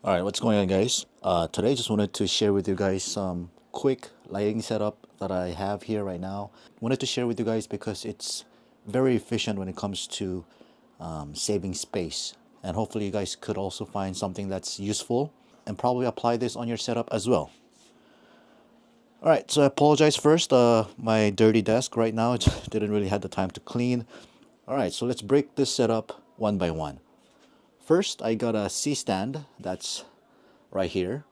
All right, what's going on, guys? Today, just wanted to share with you guys some quick lighting setup that I have here right now. Wanted to share with you guys because it's very efficient when it comes to saving space, and hopefully, you guys could also find something that's useful and probably apply this on your setup as well. All right, so I apologize first. My dirty desk right now didn't really have the time to clean. All right, so let's break this setup one by one. First, I got a C stand that's right here,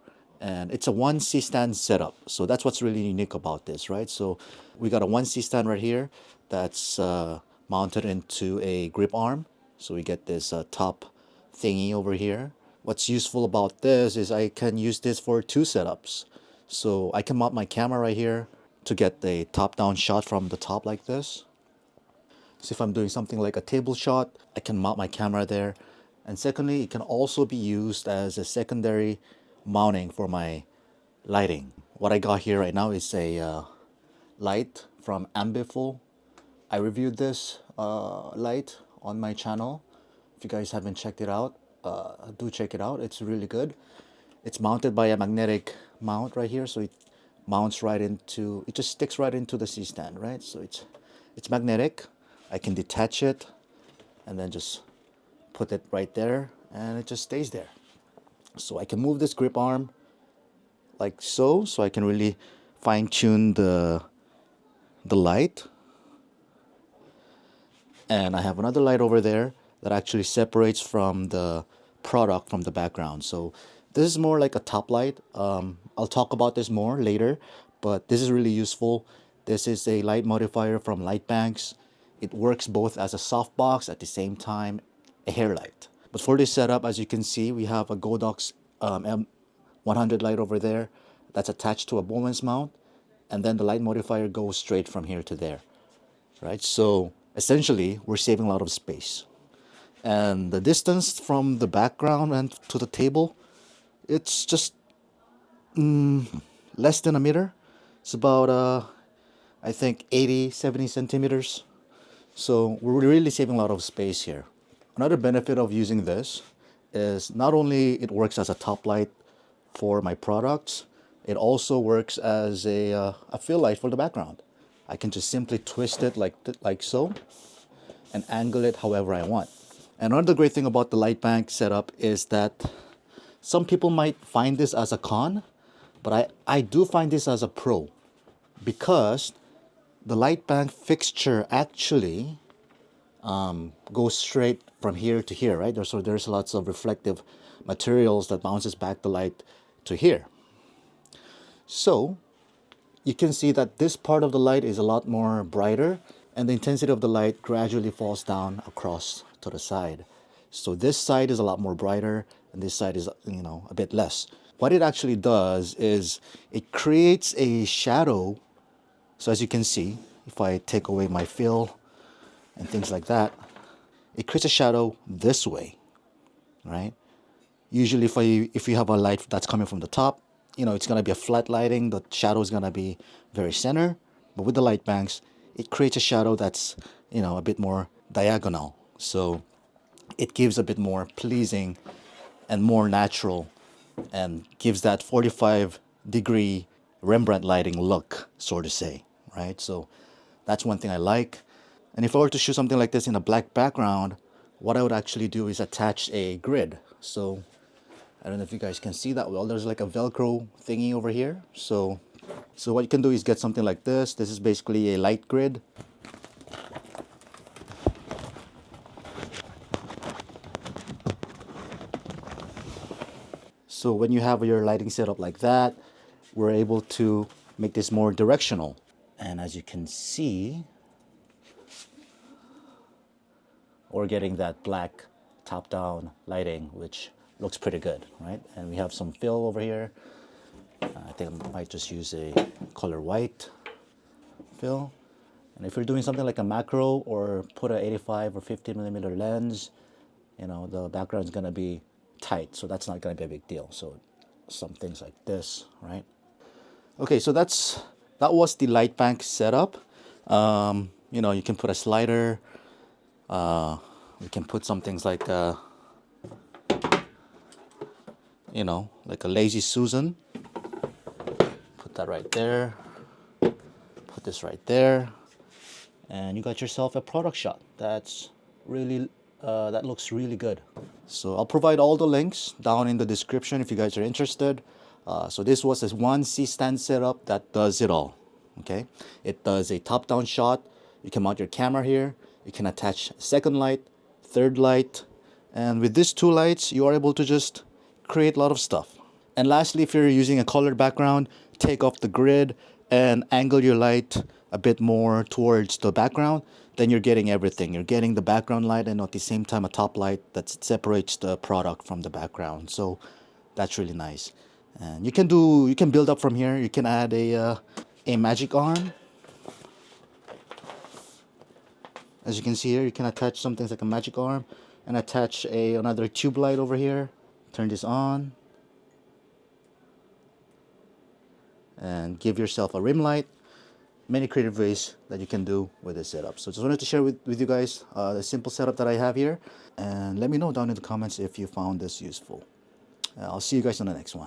and it's a 1C stand setup. So that's what's really unique about this, right? So we got a 1C stand right here that's mounted into a grip arm. So we get this top thingy over here. What's useful about this is I can use this for two setups. So I can mount my camera right here to get the top-down shot from the top like this. So if I'm doing something like a table shot, I can mount my camera there. And secondly, it can also be used as a secondary mounting for my lighting. What I got here right now is a light from Ambiful. I reviewed this light on my channel. If you guys haven't checked it out, do check it out. It's really good. It's mounted by a magnetic mount right here, so it mounts right into, it just sticks right into the C stand, right? So it's magnetic. I can detach it and then just put it right there, and it just stays there. So I can move this grip arm like so I can really fine tune the light. And I have another light over there that actually separates from the product from the background. So this is more like a top light. I'll talk about this more later, but this is really useful. This is a light modifier from LightBanks. It works both as a softbox at the same time a hair light. But for this setup, as you can see, we have a Godox M100 light over there that's attached to a Bowens mount, and then the light modifier goes straight from here to there, right? So essentially, we're saving a lot of space. And the distance from the background and to the table, it's just less than a meter. It's about, I think, 80, 70 centimeters. So we're really saving a lot of space here. Another benefit of using this is not only it works as a top light for my products, it also works as a fill light for the background. I can just simply twist it like so and angle it however I want. And another great thing about the light bank setup is that some people might find this as a con, but I do find this as a pro, because the light bank fixture actually goes straight from here to here, right? So there's lots of reflective materials that bounces back the light to here. So you can see that this part of the light is a lot more brighter, and the intensity of the light gradually falls down across to the side. So this side is a lot more brighter, and this side is, a bit less. What it actually does is it creates a shadow. So as you can see, if I take away my fill and things like that, it creates a shadow this way, right? Usually if you have a light that's coming from the top, it's going to be a flat lighting. The shadow is going to be very center. But with the light banks, it creates a shadow that's, a bit more diagonal. So it gives a bit more pleasing and more natural, and gives that 45-degree Rembrandt lighting look, so to say, right? So that's one thing I like. And if I were to shoot something like this in a black background, what I would actually do is attach a grid. So I don't know if you guys can see that well. There's like a Velcro thingy over here. So what you can do is get something like this. This is basically a light grid. So when you have your lighting set up like that, we're able to make this more directional. And as you can see, we're getting that black top-down lighting, which looks pretty good, right? And we have some fill over here. I think I might just use a color white fill. And if you're doing something like a macro or put a 85 or 50 millimeter lens, the background is going to be tight, so that's not going to be a big deal. So some things like this, right? Okay, so that was the light bank setup. You can put a slider. We can put some things like you know, like a lazy Susan. Put that right there. Put this right there. And you got yourself a product shot. That's really, that looks really good. So I'll provide all the links down in the description if you guys are interested. So this was a one C-stand setup that does it all. Okay, it does a top-down shot. You can mount your camera here. You can attach second light, third light, and with these two lights, you are able to just create a lot of stuff. And lastly, if you're using a colored background, take off the grid and angle your light a bit more towards the background, then you're getting everything. You're getting the background light and at the same time a top light that separates the product from the background. So that's really nice. And you can build up from here. You can add a magic arm. As you can see here, you can attach something like a magic arm and attach another tube light over here. Turn this on. And give yourself a rim light. Many creative ways that you can do with this setup. So just wanted to share with you guys the simple setup that I have here. And let me know down in the comments if you found this useful. I'll see you guys on the next one.